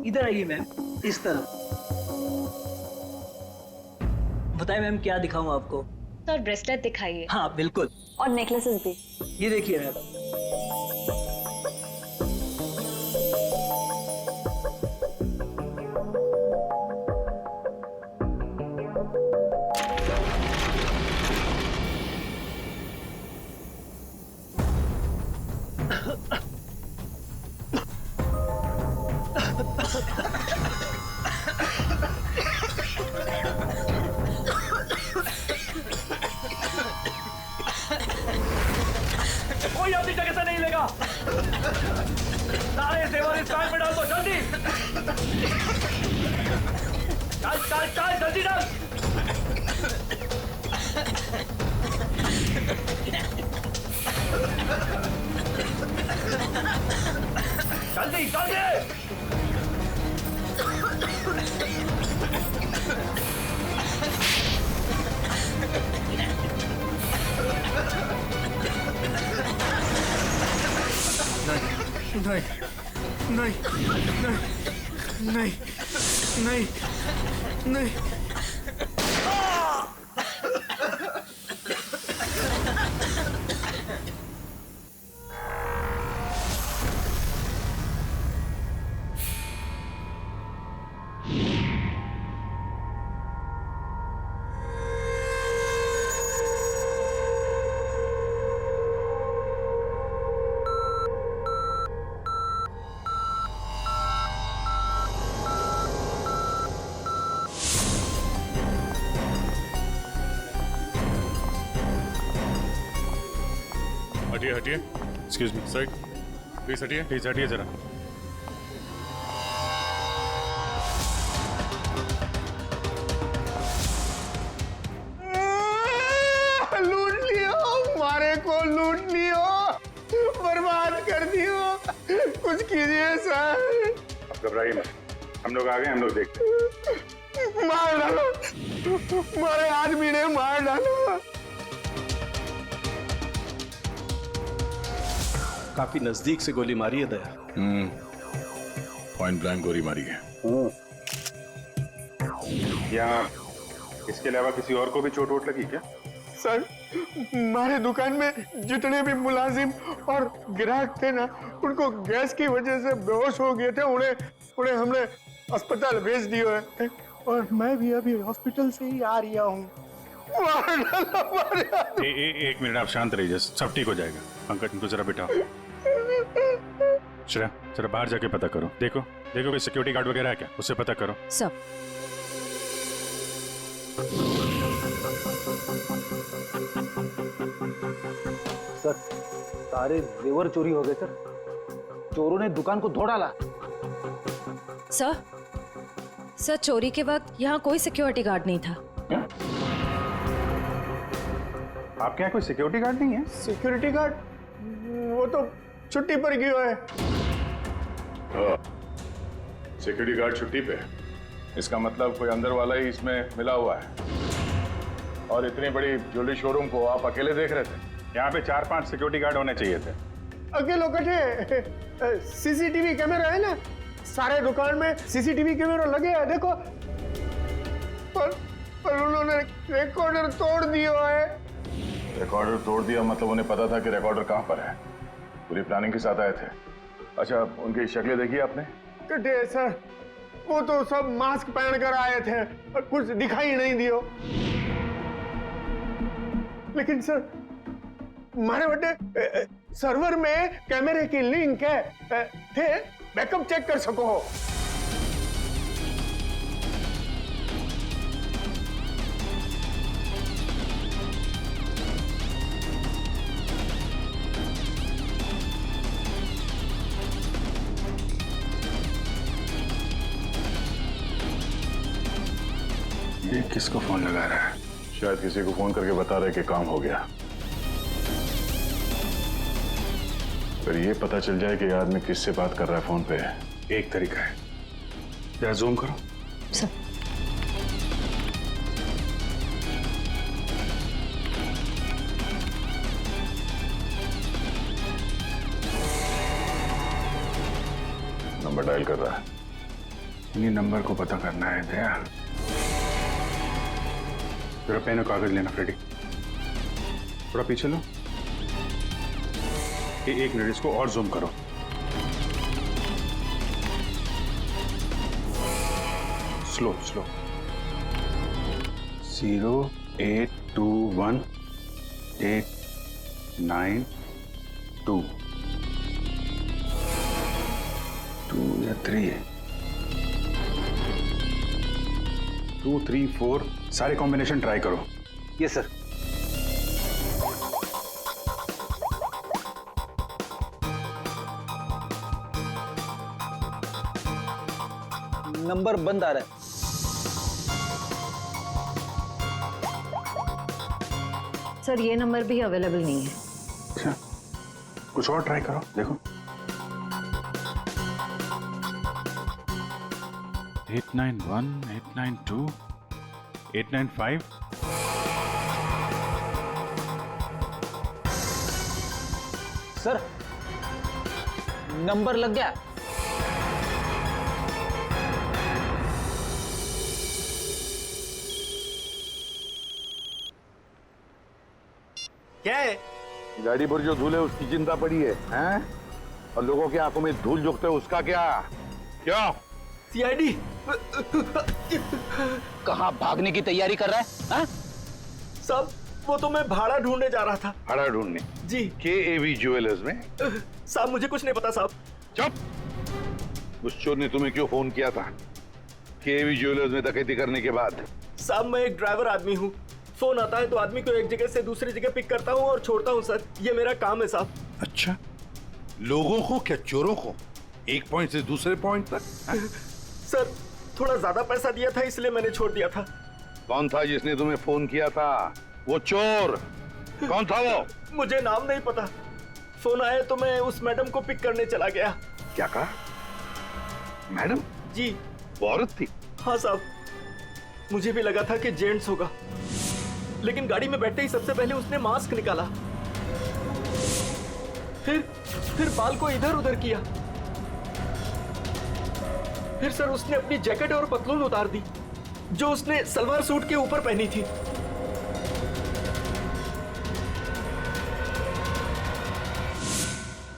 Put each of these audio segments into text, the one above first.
इधर आइए मैम, इस तरफ। बताइए मैम, क्या दिखाऊं आपको? सर ब्रेसलेट दिखाइए। हाँ बिल्कुल। और नेकलेसेस भी। ये देखिए मैम। कोई अपनी जगह से नहीं लेगा। सारे जेवर इस बैग में डाल दो, जल्दी। चल चल चल, जल्दी डाल। जल्दी जल्दी। नहीं नहीं नहीं नहीं नहीं नहीं। हटिए हटिए, एक्सक्यूज मी साइड प्लीज, हटिए जरा। लूट लियो, मारे को लूट लियो, बर्बाद कर दियो। कुछ कीजिए सर। आप घबराइए मत, हम लोग आ गए, हम लोग देखते हैं। मार डालो, मारे आदमी ने मार डालो। काफी नजदीक से गोली मारी है दया। पॉइंट ब्लैंक गोली मारी है। यहाँ इसके अलावा किसी और को भी चोट वोट लगी क्या? सर, हमारे दुकान में जितने भी मुलाजिम और ग्राहक थे ना, उनको गैस की वजह से बेहोश हो गए थे। उन्हें हमने अस्पताल भेज दिया है और मैं भी अभी हॉस्पिटल से ही आ रहा हूँ। एक मिनट, आप शांत रहिए, सब ठीक हो जाएगा। पंकज, इनको जरा बिठाओ। श्रेया, जरा बाहर जाके पता करो। देखो कोई सिक्योरिटी गार्ड वगैरह है क्या, उससे पता करो। सब सर, सारे जेवर चोरी हो गए सर। चोरों ने दुकान को धो डाला। सर चोरी के वक्त यहाँ कोई सिक्योरिटी गार्ड नहीं था। आपके यहाँ कोई सिक्योरिटी गार्ड नहीं है? सिक्योरिटी गार्ड वो तो छुट्टी पर गया है। सिक्योरिटी गार्ड छुट्टी पे? इसका मतलब कोई अंदर वाला ही इसमें मिला हुआ है। और इतनी बड़ी ज्वेलरी शोरूम को आप अकेले देख रहे थे? यहाँ पे 4-5 सिक्योरिटी गार्ड होने चाहिए थे। अकेले कटे सीसीटीवी कैमरा है ना, सारे दुकान में सीसीटीवी कैमरा लगे हैं, देखो। पर उन्होंने रिकॉर्डर तोड़ दिया है। रिकॉर्डर तोड़ दिया मतलब उन्हें पता था कि रिकॉर्डर कहाँ पर है। पूरी प्लानिंग के साथ आए थे। अच्छा, उनकी शक्लें देखी आपने? कटे सर, वो तो सब मास्क पहन कर आए थे और कुछ दिखाई नहीं दियो। लेकिन सर, हमारे बड़े सर्वर में कैमरे की लिंक है, थे बैकअप चेक कर सको हो। ये किसको फोन लगा रहा है? शायद किसी को फोन करके बता रहे कि काम हो गया। फिर ये पता चल जाए कि आदमी किससे बात कर रहा है फोन पे। एक तरीका है, जरा जूम करो। सर नंबर डायल कर रहा है। इन्हीं नंबर को पता करना है दया। जरा पेन और कागज लेना फ्रेडी। थोड़ा पीछे लो। ये 1 मिनट, इसको और जूम करो। Slow slow. 0821892 2 या 3 है। 2 3 4 सारे कॉम्बिनेशन ट्राई करो। Yes sir. नंबर बंद आ रहा है। सर ये नंबर भी अवेलेबल नहीं है। अच्छा, कुछ और ट्राई करो, देखो। 891 892 895। सर नंबर लग गया। क्या है? गाड़ी पर जो धूल है उसकी चिंता पड़ी है, हैं? और लोगों की आंखों में धूल झोंकते है उसका क्या? क्यों? सीआईडी। कहाँ भागने की तैयारी कर रहा है? हाँ? साहब वो तो मैं भाड़ा ढूंढने जा रहा था। भाड़ा ढूंढने? जी। KAV ज्वेलर्स में? साहब मुझे कुछ नहीं पता साहब। चुप! उस चोर ने तुम्हें क्यों फोन किया था KAV ज्वेलर्स में डकैती करने के बाद? साहब मैं एक ड्राइवर आदमी हूँ। फोन आता है तो आदमी को एक जगह से दूसरी जगह पिक करता हूँ और छोड़ता हूँ सर। ये मेरा काम है साहब। अच्छा, लोगों को क्या चोरों को एक पॉइंट से दूसरे पॉइंट तक? सर थोड़ा ज्यादा पैसा दिया था इसलिए मैंने छोड़ दिया था। कौन था जिसने तुम्हें फोन किया था? वो चोर कौन था वो? मुझे नाम नहीं पता। फोन आया तो मैं उस मैडम को पिक करने चला गया। क्या कहा? मैडम? जी। वो औरत थी? हाँ साहब, मुझे भी लगा था कि जेंट्स होगा, लेकिन गाड़ी में बैठते ही सबसे पहले उसने मास्क निकाला, फिर बाल को इधर उधर किया, फिर सर उसने अपनी जैकेट और पतलून उतार दी जो उसने सलवार सूट के ऊपर पहनी थी।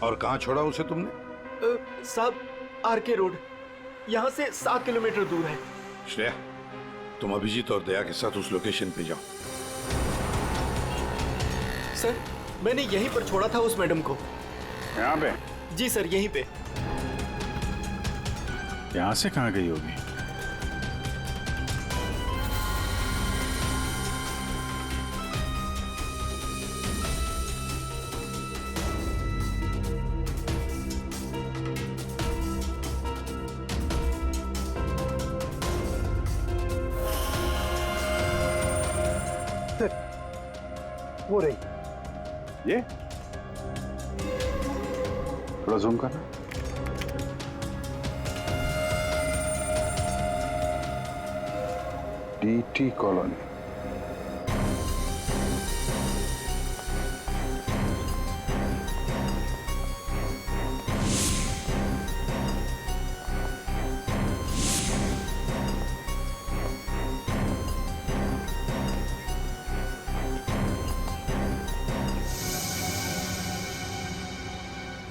और कहां छोड़ा उसे तुमने? साहब RK रोड, यहाँ से 7 किलोमीटर दूर है। श्रेया, तुम अभिजीत और दया के साथ उस लोकेशन पे जाओ। सर मैंने यहीं पर छोड़ा था उस मैडम को। यहाँ पे? जी सर यहीं पे। यहाँ से कहाँ गई होगी? वो रही। ये थोड़ा जूम करना। DT colony.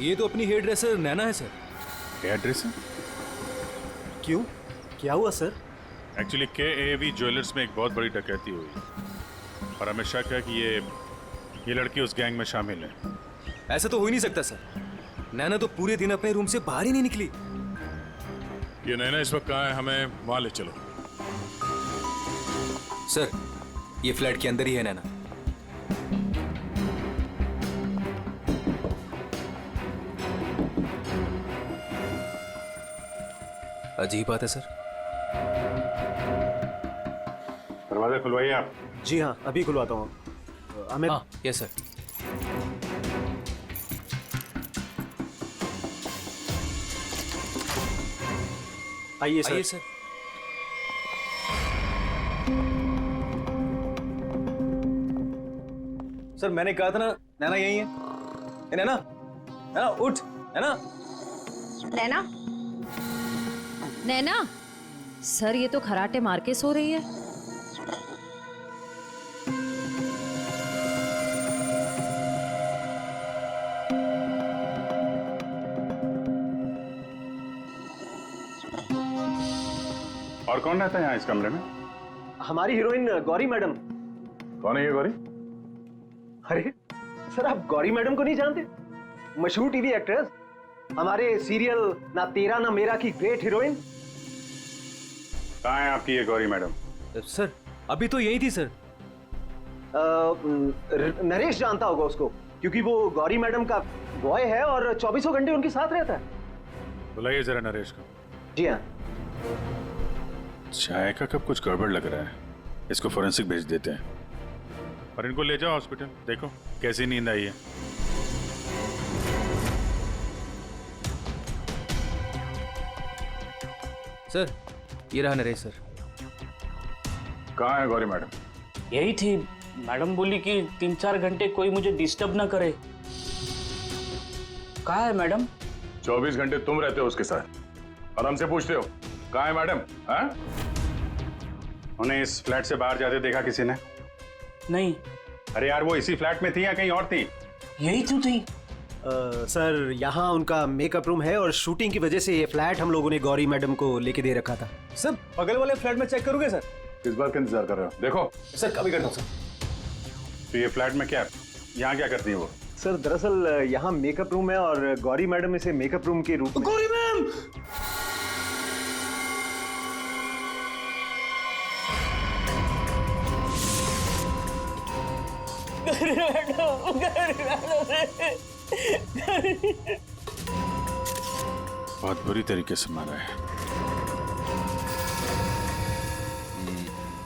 ये तो अपनी हेयर ड्रेसर नैना है सर। क्या एड्रेस है? क्यों, क्या हुआ सर? एक्चुअली KAV ज्वेलर्स में एक बहुत बड़ी डकैती हुई और हमें शक है कि ये लड़की उस गैंग में शामिल है। ऐसा तो हो ही नहीं सकता सर। नैना तो पूरे दिन अपने रूम से बाहर ही नहीं निकली। ये नैना इस वक्त कहाँ है? हमें वहां ले चलो। सर ये फ्लैट के अंदर ही है नैना। अजीब बात है सर। दरवाजा खुलवाइए आप। जी हाँ अभी खुलवाता हूँ। अमित। हाँ यस सर। आइए सर। आइए सर। सर मैंने कहा था ना नैना यही है। ए, नैना नैना उठ। नैना नैना, नैना, सर ये तो खराटे मार के सो रही है। और कौन रहता है यहाँ इस कमरे में? हमारी हीरोइन गौरी मैडम। कौन है ये गौरी? अरे सर, आप गौरी मैडम को नहीं जानते? मशहूर टीवी एक्ट्रेस, हमारे सीरियल ना तेरा ना मेरा की ग्रेट हीरोइन। कहाँ है आपकी ये गौरी मैडम? सर अभी तो यही थी सर। नरेश जानता होगा उसको, क्योंकि वो गौरी मैडम का बॉय है और 24 घंटे उनके साथ रहता है। बुलाइए जरा नरेश को। जी हाँ। चाय का कब कुछ गड़बड़ लग रहा है, इसको फोरेंसिक भेज देते हैं और इनको ले जाओ हॉस्पिटल, देखो कैसी नींद आई है। सर ये रहा नरेश सर। कहाँ है गौरी मैडम? यही थी, मैडम बोली कि 3-4 घंटे कोई मुझे डिस्टर्ब ना करे। कहाँ है मैडम? 24 घंटे तुम रहते हो उसके साथ और हमसे पूछते हो कहाँ है मैडम? हाँ? उन्हें इस फ्लैट से बाहर जाते देखा किसी ने? नहीं। अरे यार, वो इसी फ्लैट में थी या कहीं और थी? यही तो थी। सर यहाँ उनका मेकअप रूम है और शूटिंग की वजह से ये फ्लैट हम लोगों ने गौरी मैडम को लेके दे रखा था। सर बगल वाले फ्लैट में चेक करोगे सर? किस बात का इंतजार कर रहे हो? देखो सर कभी करता हूँ सर। तो ये फ्लैट में क्या, यहाँ क्या करती है वो? सर दरअसल यहाँ मेकअप रूम है और गौरी मैडम इसे मेकअप रूम के रूप में। गौरी मैम! बहुत बुरी तरीके से मारा है।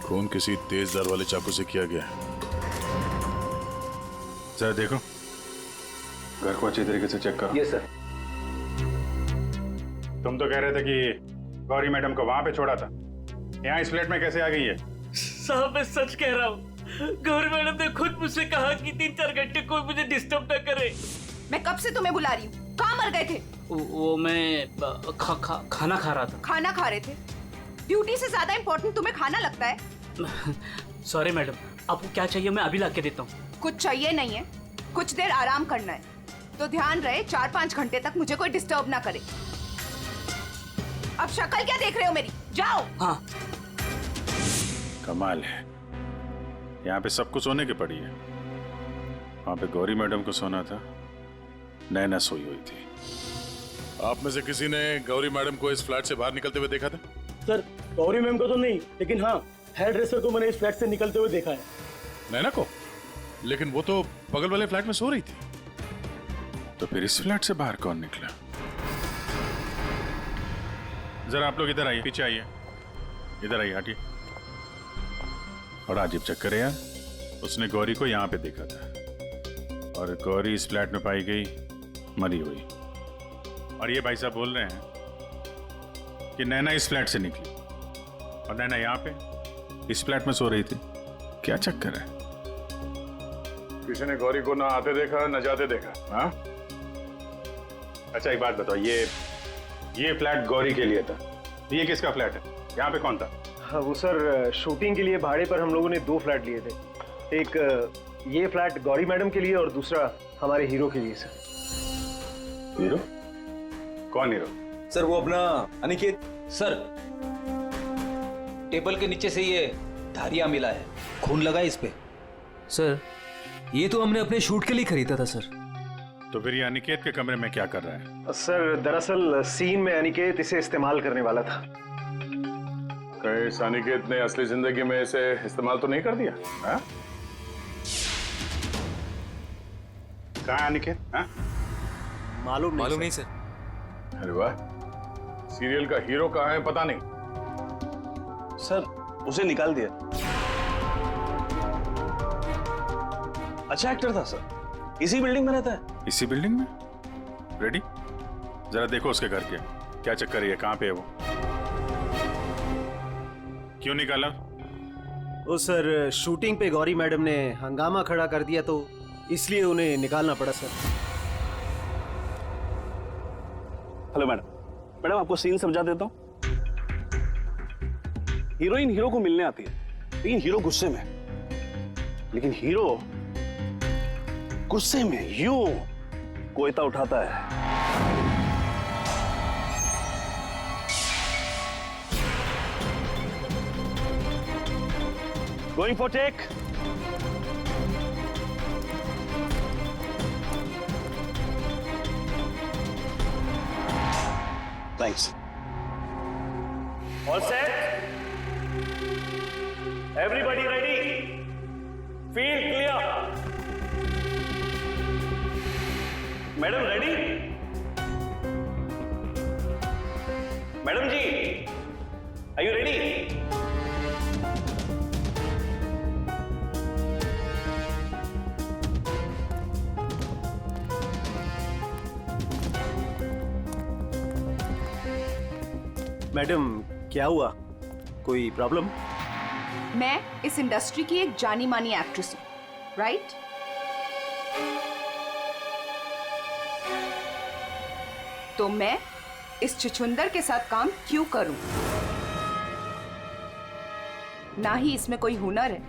खून किसी तेज धार वाले चाकू से किया गया है। जरा देखो, घर को अच्छी तरीके से चेक करो। ये सर। तुम तो कह रहे थे कि गौरी मैडम को वहां पे छोड़ा था, यहाँ इस फ्लैट में कैसे आ गई है? साहब मैं सच कह रहा हूँ, गौरी मैडम ने खुद मुझसे कहा कि 3-4 घंटे कोई मुझे डिस्टर्ब न करे। मैं कब से तुम्हें बुला रही हूँ, कहाँ मर गए थे? वो मैं खाना खा रहा था। खाना खा रहे थे? ड्यूटी से ज्यादा इम्पोर्टेंट तुम्हें खाना लगता है? सॉरी मैडम, आपको क्या चाहिए मैं अभी ला के देता हूँ। कुछ चाहिए नहीं है, कुछ देर आराम करना है, तो ध्यान रहे 4-5 घंटे तक मुझे कोई डिस्टर्ब ना करे। अब शक्ल क्या देख रहे हो मेरी, जाओ। हाँ। कमाल है, यहाँ पे सबको सोने की पड़ी है, वहां पे गौरी मैडम को सोना था, नैना सोई हुई थी। आप में से किसी ने गौरी मैडम को इस फ्लैट से बाहर निकलते हुए देखा था? सर गौरी मैम को तो नहीं, लेकिन हाँ हेयर ड्रेसर को मैंने इस फ्लैट से निकलते हुए देखा है। नैना को? लेकिन वो तो बगल वाले फ्लैट में सो रही थी। तो फिर इस फ्लैट से बाहर कौन निकला? जरा आप लोग इधर आइए, पीछे आइए, इधर आइए, हटिए। बड़ा अजीब चक्कर है यार, उसने गौरी को यहाँ पे देखा था और गौरी इस फ्लैट में पाई गई मरी हुई, और ये भाई साहब बोल रहे हैं कि नैना इस फ्लैट से निकली और नैना यहाँ पे इस फ्लैट में सो रही थी। क्या चक्कर है? किसी ने गौरी को ना आते देखा ना जाते देखा? हाँ? अच्छा एक बात बताओ, ये फ्लैट गौरी के लिए था, ये किसका फ्लैट है? यहाँ पे कौन था? हाँ वो सर, शूटिंग के लिए भाड़े पर हम लोगों ने 2 फ्लैट लिए थे। एक ये फ्लैट गौरी मैडम के लिए और दूसरा हमारे हीरो के लिए। Sir hero? कौन हीरो? सर वो अपना अनिकेत। सर टेबल के नीचे से ये धारियां मिला है, खून लगा है इस पे। सर ये तो हमने अपने शूट के लिए खरीदा था सर। तो फिर ये अनिकेत के कमरे में क्या कर रहा है? सर दरअसल सीन में अनिकेत इसे इस्तेमाल करने वाला था। कहीं इस अनिकेत ने असली जिंदगी में इसे इस्तेमाल तो नहीं कर दिया? हाँ? कहाँ है अनिकेत? हाँ? मालूम नहीं सर। अरे वाह, सीरियल का हीरो कहाँ है पता नहीं। सर उसे निकाल दिया। अच्छा एक्टर था सर, इसी बिल्डिंग में रहता है। इसी बिल्डिंग में? रेडी? जरा देखो उसके घर के क्या चक्कर है, कहाँ पे है वो? क्यों निकाला? ओ सर, शूटिंग पे गौरी मैडम ने हंगामा खड़ा कर दिया तो इसलिए उन्हें निकालना पड़ा सर। हेलो मैडम, मैडम आपको सीन समझा देता हूँ। हीरोइन हीरो को मिलने आती है, लेकिन हीरो गुस्से में, लेकिन हीरो गुस्से में यूं कोयता उठाता है। Going for take. Thanks. All set? Everybody ready? Field clear. Madam ready? Madam ji, are you ready? Madam क्या हुआ, कोई प्रॉब्लम? मैं इस इंडस्ट्री की एक जानी मानी एक्ट्रेस हूँ, राइट? तो मैं इस छुछुंदर के साथ काम क्यों करूं? ना ही इसमें कोई हुनर है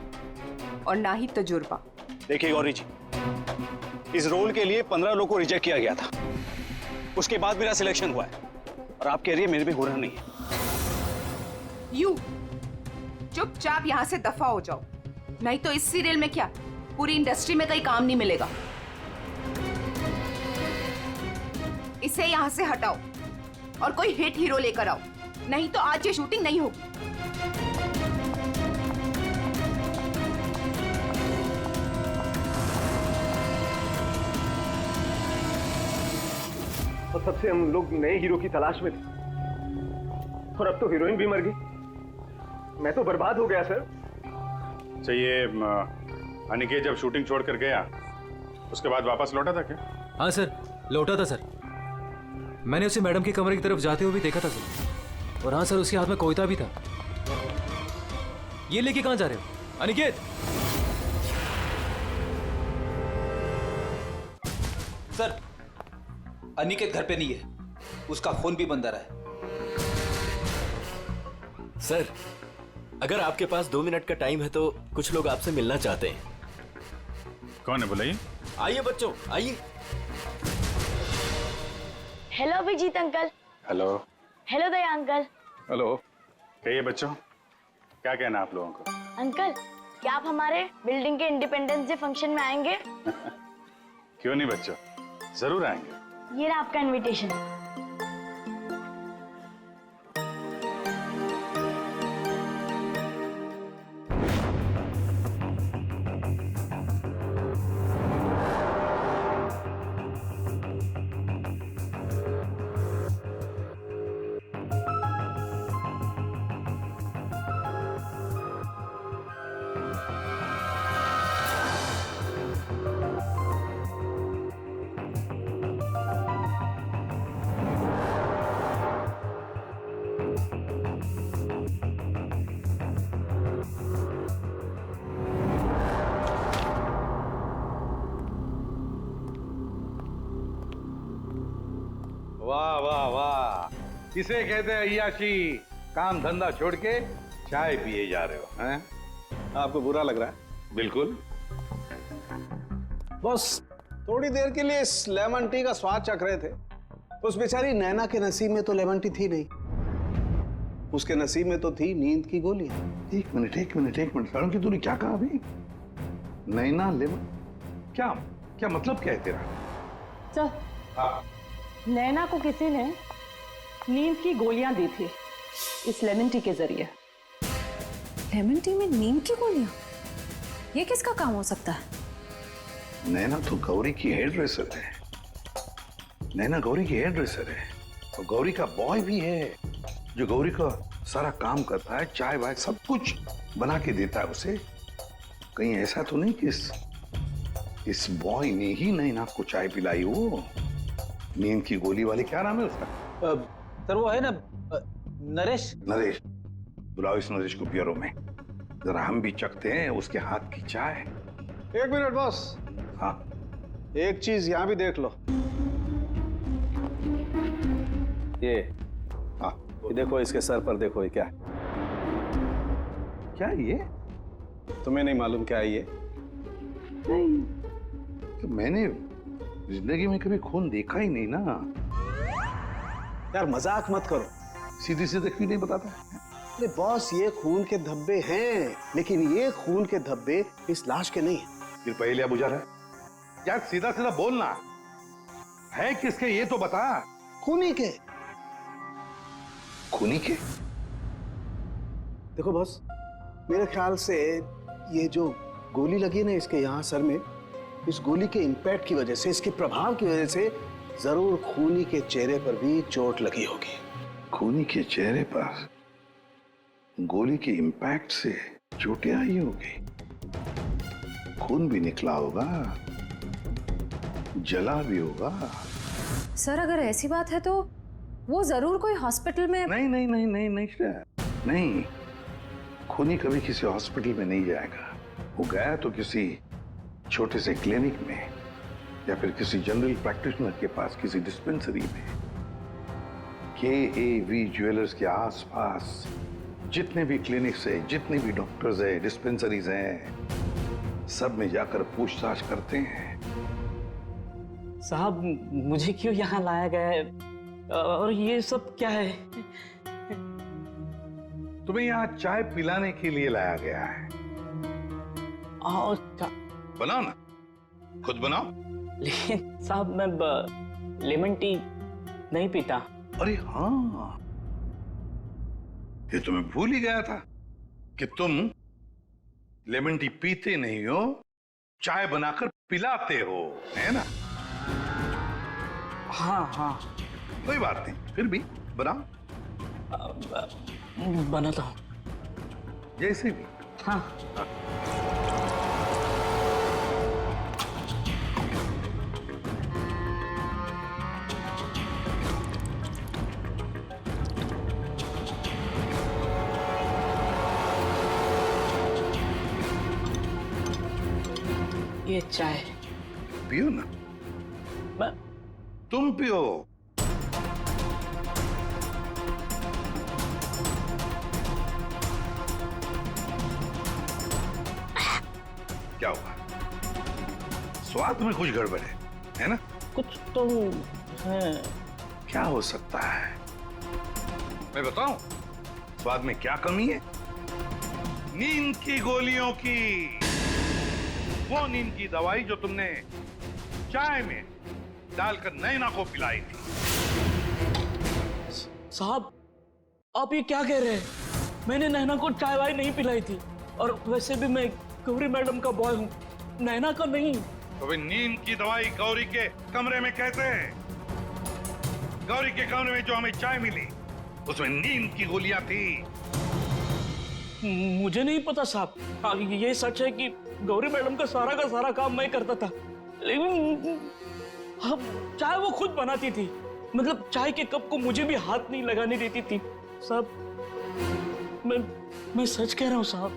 और ना ही तजुर्बा। देखिए गौरी जी, इस रोल के लिए 15 लोगों को रिजेक्ट किया गया था, उसके बाद मेरा सिलेक्शन हुआ है, और आप कह रही है मेरे में हुनर नहीं है। यू चुपचाप यहां से दफा हो जाओ, नहीं तो इस सीरियल में क्या पूरी इंडस्ट्री में कहीं काम नहीं मिलेगा। इसे यहां से हटाओ और कोई हिट हीरो लेकर आओ, नहीं तो आज ये शूटिंग नहीं होगी। और तब से हम लोग नए हीरो की तलाश में थे, और अब तो हीरोइन भी मर गई। मैं तो बर्बाद हो गया सर। अच्छा, ये अनिकेत जब शूटिंग छोड़कर गया उसके बाद वापस लौटा था क्या? हाँ सर, लौटा था सर। मैंने उसे मैडम के कमरे की तरफ जाते हुए भी देखा था सर। और हाँ सर, उसके हाथ में कोयता भी था। ये लेके कहाँ जा रहे हो अनिकेत? सर, अनिकेत घर पे नहीं है, उसका फोन भी बंद आ रहा है। सर, अगर आपके पास 2 मिनट का टाइम है तो कुछ लोग आपसे मिलना चाहते हैं। कौन है बुलाइए? आइए बच्चों, आइए। Hello Abhijit uncle. Hello. Hello Daya uncle. Hello. कहिए बच्चों, क्या कहना आप लोगों को? अंकल, क्या आप हमारे बिल्डिंग के इंडिपेंडेंस डे फंक्शन में आएंगे? क्यों नहीं बच्चों, जरूर आएंगे। ये रहा आपका इनविटेशन। वाह वाह वाह, किसे कहते हैं अय्याशी? काम धंधा छोड़ के चाय पिए जा रहे हो हैं? आपको बुरा लग रहा है? बिल्कुल। बस थोड़ी देर के लिए इस लेमन टी का स्वाद चख रहे थे। उस बेचारी नैना के नसीब में तो लेमन टी थी नहीं, उसके नसीब में तो थी नींद की गोली। एक मिनट, सारों की तूने क्या कहा अभी? नैना लेमन, क्या क्या मतलब क्या है तेरा? सर, हाँ। नैना को किसी ने नींद की गोलियां दी थी इस लेमन टी के जरिए। लेमन टी में नींद की गोलियां? ये किसका काम हो सकता है? नैना तो गौरी की हेयर ड्रेसर है। नैना गौरी की हेयर ड्रेसर है और गौरी का बॉय भी है, जो गौरी का सारा काम करता है, चाय वाय सब कुछ बना के देता है उसे। कहीं ऐसा तो नहीं कि इस बॉय ने ही नैना को चाय पिलाई हो? नींद की गोली वाले, क्या नाम है उसका? सर वो है ना, नरेश। नरेश, बुलाओ इस नरेश को ब्यूरो में, जरा हम भी चखते हैं उसके हाथ की चाय। 1 मिनट बॉस। हाँ, एक चीज यहां भी देख लो। ये, हाँ, ये देखो, इसके सर पर देखो, ये क्या है? क्या ये? तुम्हें नहीं मालूम क्या है ये? तो मैंने जिंदगी में कभी खून देखा ही नहीं ना। यार मजाक मत करो। सीधी सीधी क्यों नहीं बताता? अरे बॉस, ये खून के धब्बे हैं, लेकिन ये खून के धब्बे इस लाश के नहीं है। फिर पहले बुझा रहा है यार, सीधा सीधा बोलना है किसके ये तो बता। खूनी के। खूनी के? देखो बॉस, मेरे ख्याल से ये जो गोली लगी ना इसके यहाँ सर में, इस गोली के इंपैक्ट की वजह से, इसके प्रभाव की वजह से जरूर खूनी के चेहरे पर भी चोट लगी होगी। खूनी के चेहरे पर गोली के इंपैक्ट से चोटें आई होगी, खून भी निकला होगा, जला भी होगा। सर अगर ऐसी बात है तो वो जरूर कोई हॉस्पिटल में। नहीं नहीं नहीं नहीं नहीं नहीं, खूनी कभी किसी हॉस्पिटल में नहीं जाएगा। वो गया तो किसी छोटे से क्लिनिक में या फिर किसी जनरल प्रैक्टिशनर के पास, किसी डिस्पेंसरी में। KAV ज्वेलर्स के आसपास जितने भी क्लिनिक्स है, जितने भी डॉक्टर्स है, डिस्पेंसरीज हैं, सब में जाकर पूछताछ करते हैं। साहब मुझे क्यों यहाँ लाया गया है और ये सब क्या है? तुम्हें यहाँ चाय पिलाने के लिए लाया गया है। बनाओ ना, खुद बनाओ। लेकिन साहब मैं लेमन टी नहीं पीता। अरे हाँ, ये तो मैं भूल ही गया था कि तुम लेमन टी पीते नहीं हो, चाय बनाकर पिलाते हो, है ना? हाँ हाँ, कोई बात नहीं, फिर भी बनाओ। बनाता हूँ जैसे भी। हाँ। ये चाय पियो ना। तुम पियो। क्या हुआ? स्वाद में कुछ गड़बड़ है ना? कुछ तो है। क्या हो सकता है? मैं बताऊं स्वाद में क्या कमी है? नींद की गोलियों की, वो नींद की दवाई जो तुमने चाय में डालकर नैना को पिलाई थी। साहब आप ये क्या कह रहे हैं? मैंने नैना को चाय वाय नहीं पिलाई थी, और वैसे भी मैं गौरी मैडम का बॉय हूँ, नैना का नहीं। तो भाई नींद की दवाई गौरी के कमरे में कैसे है? गौरी के कमरे में जो हमें चाय मिली उसमें नींद की गोलियां थी। मुझे नहीं पता साहब। ये सच है कि गौरी मैडम का सारा काम मैं करता था, लेकिन अब चाय वो खुद बनाती थी। मतलब चाय के कप को मुझे भी हाथ नहीं लगाने देती थी। साहब मैं सच कह रहा हूँ साहब।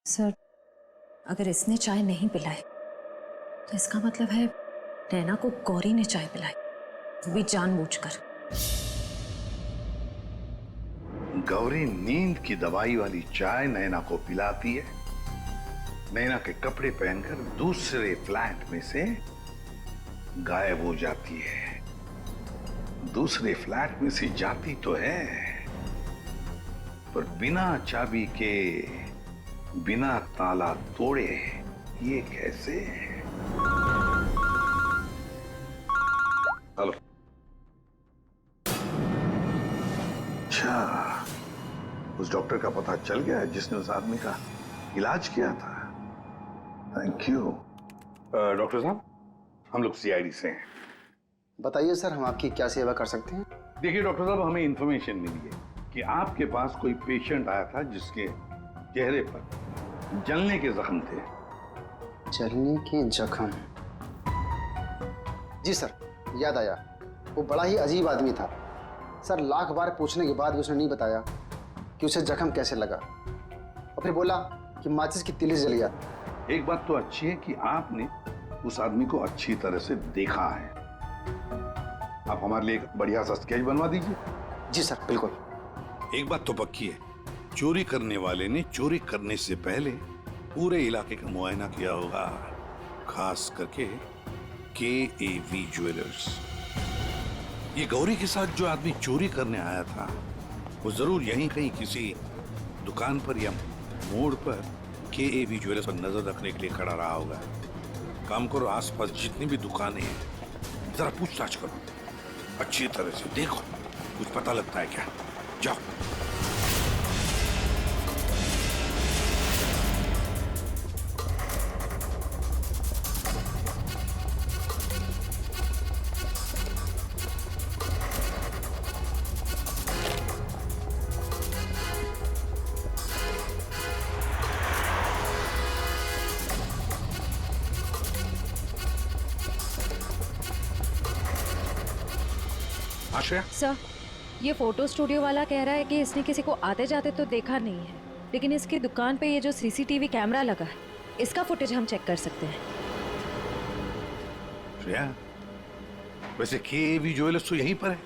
सर अगर इसने चाय नहीं पिलाई तो इसका मतलब है नैना को गौरी ने चाय पिलाई, वो भी जानबूझकर। गौरी नींद की दवाई वाली चाय नैना को पिलाती है, नैना के कपड़े पहनकर दूसरे फ्लैट में से गायब हो जाती है। दूसरे फ्लैट में से जाती तो है, पर बिना चाबी के, बिना ताला तोड़े। ये कैसे? हेलो। अच्छा, उस डॉक्टर का पता चल गया है जिसने उस आदमी का इलाज किया था। Thank you. डॉक्टर साहब, हम लोग CID से हैं। बताइए सर, हम आपकी क्या सेवा कर सकते हैं? देखिए डॉक्टर साहब, हमें इंफॉर्मेशन मिली है कि आपके पास कोई पेशेंट आया था जिसके चेहरे पर जलने के जख्म थे। जलने के जख्म? जी सर, याद आया। वो बड़ा ही अजीब आदमी था सर। लाख बार पूछने के बाद भी उसने नहीं बताया कि उसे जख्म कैसे लगा, और फिर बोला कि माचिस की तिली जल गया। एक बात तो अच्छी है कि आपने उस आदमी को अच्छी तरह से देखा है। आप हमारे लिए एक बढ़िया सा स्केच बनवा दीजिए। जी सर, बिल्कुल। एक बात तो पक्की है, चोरी करने वाले ने चोरी करने से पहले पूरे इलाके का मुआयना किया होगा, खास करके KAV ज्वेलर्स। ये गौरी के साथ जो आदमी चोरी करने आया था वो जरूर यहीं कहीं किसी दुकान पर या मोड़ पर KAV ज्वेलर्स पर नजर रखने के लिए खड़ा रहा होगा। काम करो, आसपास जितनी भी दुकानें हैं जरा पूछताछ करो, अच्छी तरह से देखो, कुछ पता लगता है क्या। जाओ। आश्रया, सर, ये फोटो स्टूडियो वाला कह रहा है कि इसने किसी को आते जाते तो देखा नहीं है, लेकिन इसकी दुकान पे ये जो CCTV कैमरा लगा है, इसका फुटेज हम चेक कर सकते हैं। श्रेया, वैसे KAV ज्वेलर्स तो यहीं पर है,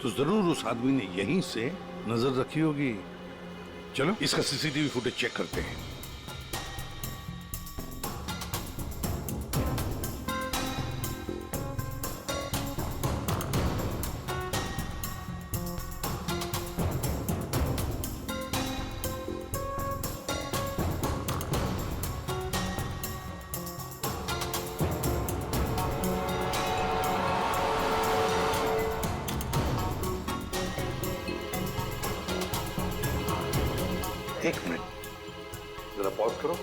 तो जरूर उस आदमी ने यहीं से नजर रखी होगी। चलो इसका CCTV फुटेज चेक करते हैं। एक मिनट, जरा पॉज करो,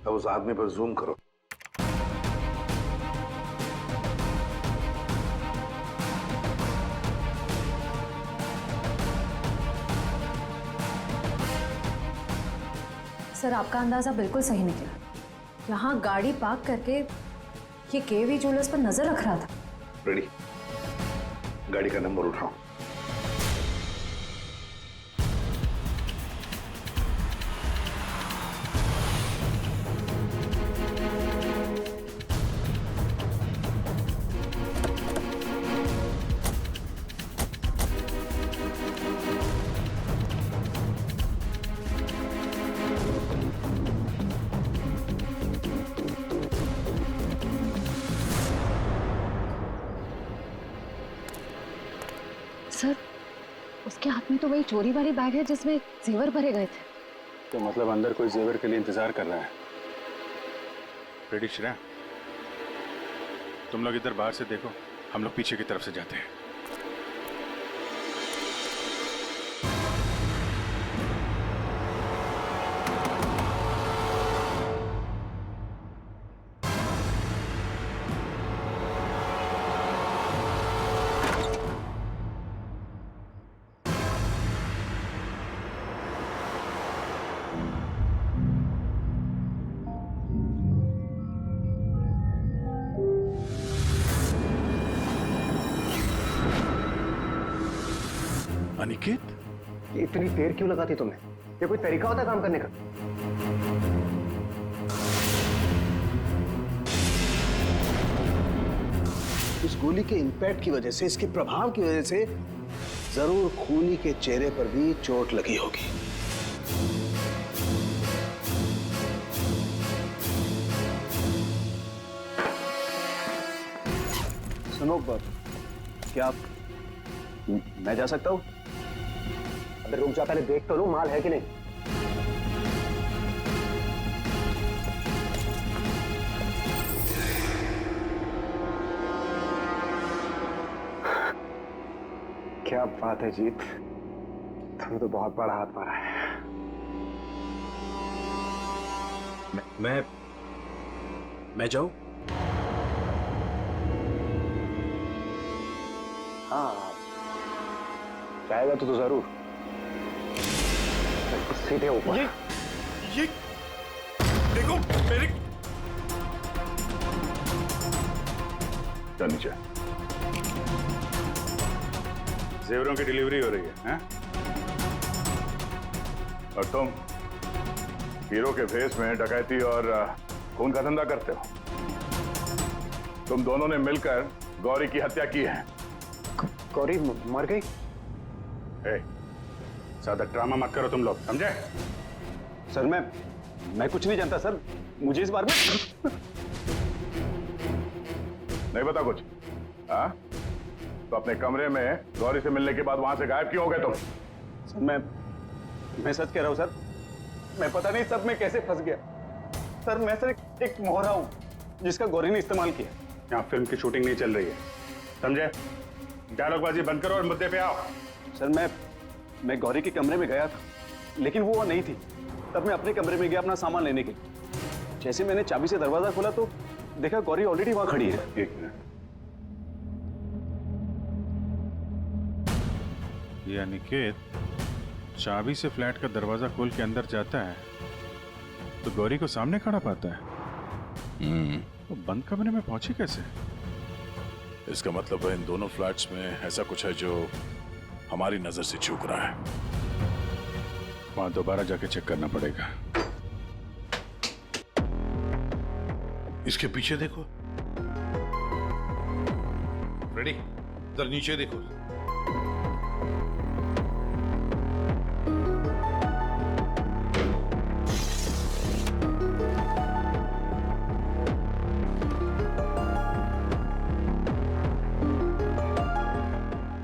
अब उस आदमी पर जूम करो। सर, आपका अंदाजा बिल्कुल सही निकला। यहाँ गाड़ी पार्क करके ये KAV ज्वेलर्स पर नजर रख रहा था। रेडी, गाड़ी का नंबर उठाओ। सर, उसके हाथ में तो वही चोरी वाली बैग है जिसमें जेवर भरे गए थे। तो मतलब अंदर कोई जेवर के लिए इंतजार कर रहा है। रेडी श्रेया, तुम लोग इधर बाहर से देखो, हम लोग पीछे की तरफ से जाते हैं। अनिकेत, इतनी देर क्यों लगाती तुमने? ये कोई तरीका होता है काम करने का? इस गोली के इंपैक्ट की वजह से, इसके प्रभाव की वजह से जरूर खूनी के चेहरे पर भी चोट लगी होगी। सुनो, क्या मैं जा सकता हूँ? अबे रुक जा, पहले देख तो लो माल है कि नहीं। क्या बात है जीत, तुमने तो बहुत बड़ा हाथ मारा है। मैं जाऊं? हाँ, चाहेगा तो जरूर। सीधे ऊपर। ये देखो मेरे। चल नीचे। जेवरों की डिलीवरी हो रही है? और तुम हीरो के भेस में डकैती और खून का धंधा करते हो। तुम दोनों ने मिलकर गौरी की हत्या की है। गौरी मर गई? ज्यादा ड्रामा मत करो तुम लोग, समझे? सर मैं कुछ नहीं जानता सर, मुझे इस बारे में नहीं पता कुछ? हाँ? तो अपने कमरे में गौरी से मिलने के बाद वहां से गायब क्यों हो गए तुम? सर मैं सच कह रहा हूँ सर, मैं पता नहीं सब में कैसे फंस गया। सर मैं सर एक मोहरा हूँ जिसका गौरी ने इस्तेमाल किया। यहाँ फिल्म की शूटिंग नहीं चल रही है, समझे? डायलॉगबाजी बंद करो और मुद्दे पे आओ। सर मैं गौरी के कमरे में गया था, लेकिन वो नहीं थी। तब मैं अपने कमरे में गया अपना सामान लेने के लिए। जैसे मैंने चाबी से दरवाजा खोला तो देखा गौरी ऑलरेडी वहां खड़ी है। एक मिनट, ये अनिकेत चाबी से फ्लैट का दरवाजा खोल के अंदर जाता है तो गौरी को सामने खड़ा पाता है। तो बंद कमरे में पहुंची कैसे? इसका मतलब है इन दोनों फ्लैट्स में ऐसा कुछ है जो हमारी नजर से चूक रहा है। वहां दोबारा जाके चेक करना पड़ेगा। इसके पीछे देखो, रेडी, इधर नीचे देखो।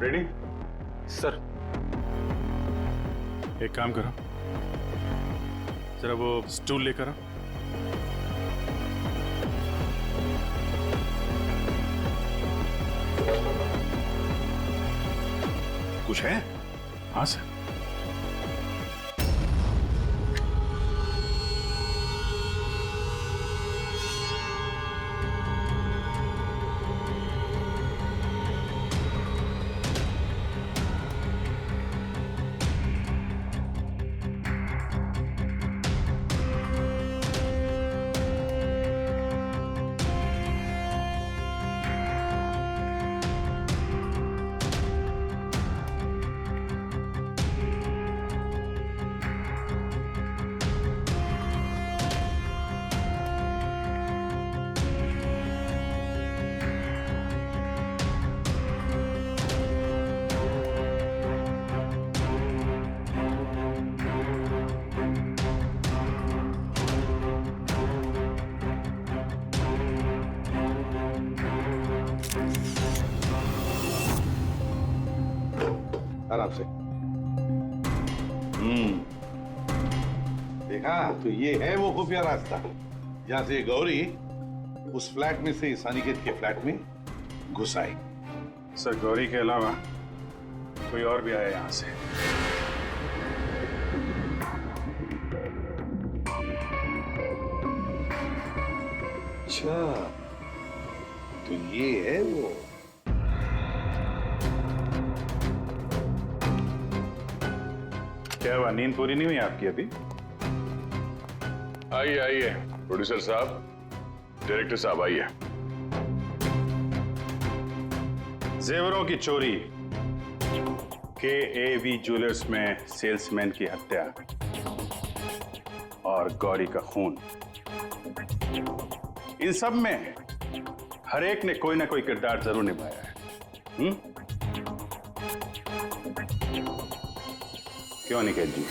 रेडी? सर एक काम करो, जरा वो स्टूल लेकर आओ। कुछ है? हाँ सर। आराम से। देखा? तो ये है वो खुफिया रास्ता जहां से गौरी उस फ्लैट में से इस अनिकेत के फ्लैट में घुस आई। सर गौरी के अलावा कोई और भी आया यहां से? अच्छा, तो ये है वो। क्या हुआ, नींद पूरी नहीं हुई आपकी अभी? आइए आइए प्रोड्यूसर साहब, डायरेक्टर साहब आइए। जेवरों की चोरी, KAV ज्वेलर्स में सेल्समैन की हत्या और गौरी का खून, इन सब में हर एक ने कोई ना कोई किरदार जरूर निभाया है। क्यों निकेत जी?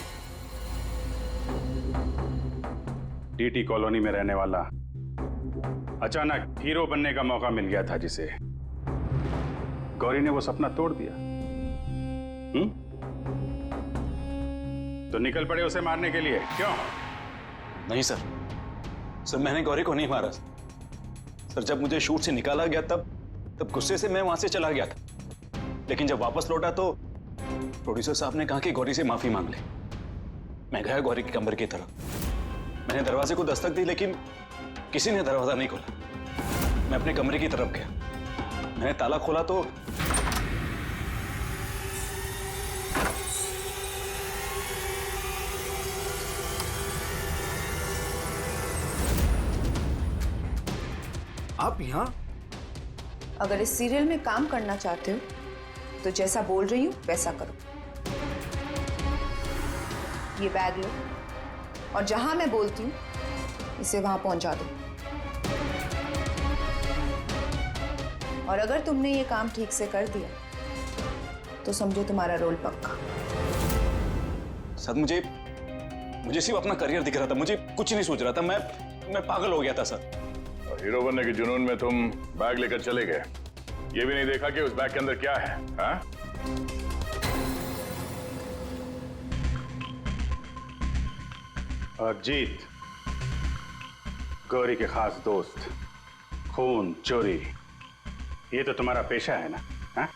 DT कॉलोनी में रहने वाला अचानक हीरो बनने का मौका मिल गया था जिसे, गौरी ने वो सपना तोड़ दिया। तो निकल पड़े उसे मारने के लिए, क्यों? नहीं सर मैंने गौरी को नहीं मारा सर। जब मुझे शूट से निकाला गया तब गुस्से से मैं वहां से चला गया था, लेकिन जब वापस लौटा तो प्रोड्यूसर साहब ने कहा कि गौरी से माफी मांग ले। मैं गया गौरी के कमरे की तरफ। मैंने दरवाजे को दस्तक दी लेकिन किसी ने दरवाजा नहीं खोला। मैं अपने कमरे की तरफ गया, मैंने ताला खोला तो आप यहाँ? अगर इस सीरियल में काम करना चाहते हो तो जैसा बोल रही हूँ वैसा करो। ये बैग लो और जहां मैं बोलती हूँ इसे वहां पहुंचा दो। और अगर तुमने ये काम ठीक से कर दिया तो समझो तुम्हारा रोल पक्का। सर मुझे सिर्फ अपना करियर दिख रहा था, मुझे कुछ नहीं सोच रहा था। मैं पागल हो गया था सर। और हीरो बनने के जुनून में तुम बैग लेकर चले गए, ये भी नहीं देखा कि उस बैग के अंदर क्या है। हाँ? और जीत, गौरी के खास दोस्त, खून चोरी, ये तो तुम्हारा पेशा है ना? हाँ?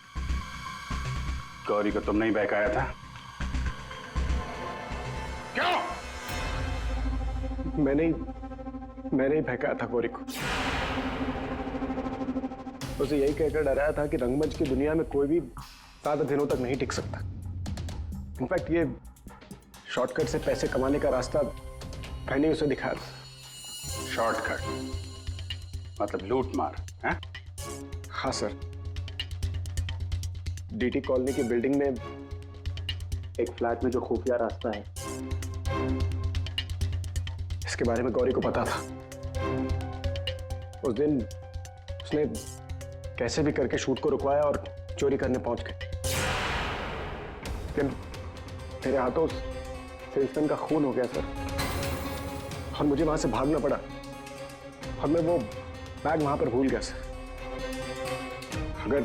गौरी को तुमने ही बहकाया था, क्यों? मैंने ही बहकाया था गौरी को। उसे यही कहकर डराया था कि रंगमंच की दुनिया में कोई भी ज्यादा दिनों तक नहीं टिक सकता। इनफैक्ट ये शॉर्टकट से पैसे कमाने का रास्ता मैंने उसे दिखाया था। शॉर्टकट मतलब लूट मार? हैं? हाँ सर, डीटी कॉलोनी की बिल्डिंग में एक फ्लैट में जो खुफिया रास्ता है, इसके बारे में गौरी को पता था। उस दिन उसने कैसे भी करके शूट को रुकवाया और चोरी करने पहुंच गए। लेकिन मेरे हाथों सेल्समैन का खून हो गया सर, और मुझे वहां से भागना पड़ा, और मैं वो बैग वहां पर भूल गया सर। अगर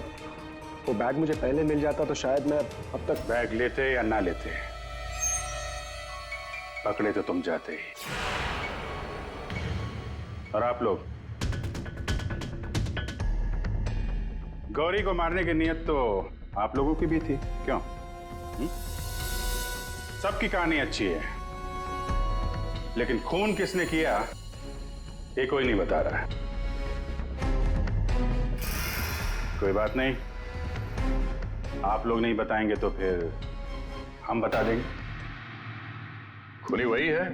वो बैग मुझे पहले मिल जाता तो शायद मैं अब तक। बैग लेते या ना लेते, पकड़े तो तुम जाते ही। और आप लोग, गौरी को मारने की नियत तो आप लोगों की भी थी, क्यों? सबकी कहानी अच्छी है, लेकिन खून किसने किया ये कोई नहीं बता रहा है। कोई बात नहीं, आप लोग नहीं बताएंगे तो फिर हम बता देंगे। खूनी वही है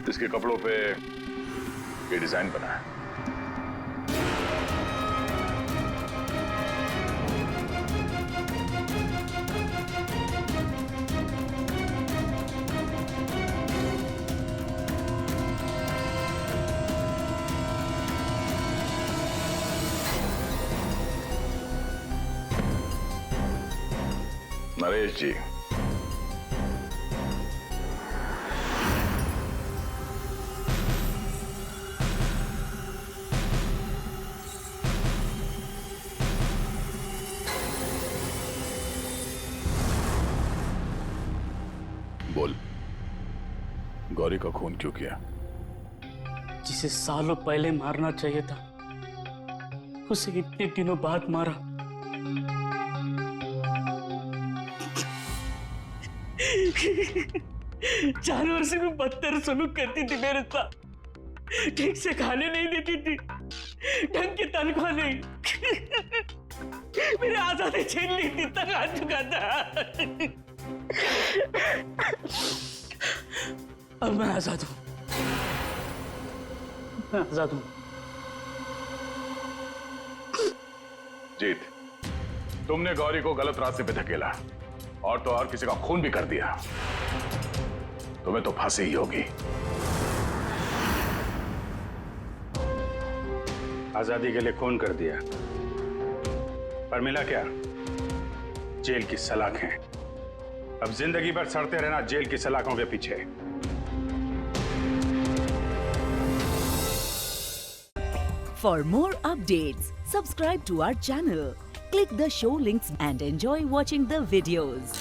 जिसके कपड़ों पे ये डिजाइन बना है। नरेश जी, बोल, गौरी का खून क्यों किया? जिसे सालों पहले मारना चाहिए था, उसे इतने दिनों बाद मारा। जानवर से भी बदतर सलूक करती थी मेरे साथ, ठीक से खाने नहीं देती थी, ढंग की तनख्वाह नहीं, मेरे आजादी छीन ली थी, तक आ चुका था। अब मैं आजाद हूं, मैं आजाद हूं। जीत, तुमने गौरी को गलत रास्ते पे धकेला और तो और किसी का खून भी कर दिया, तुम्हें तो फांसी ही होगी। आजादी के लिए खून कर दिया, पर मिला क्या? जेल की सलाखें। अब जिंदगी भर सड़ते रहना जेल की सलाखों के पीछे। For more updates, subscribe to our channel, click the show links and enjoy watching the videos.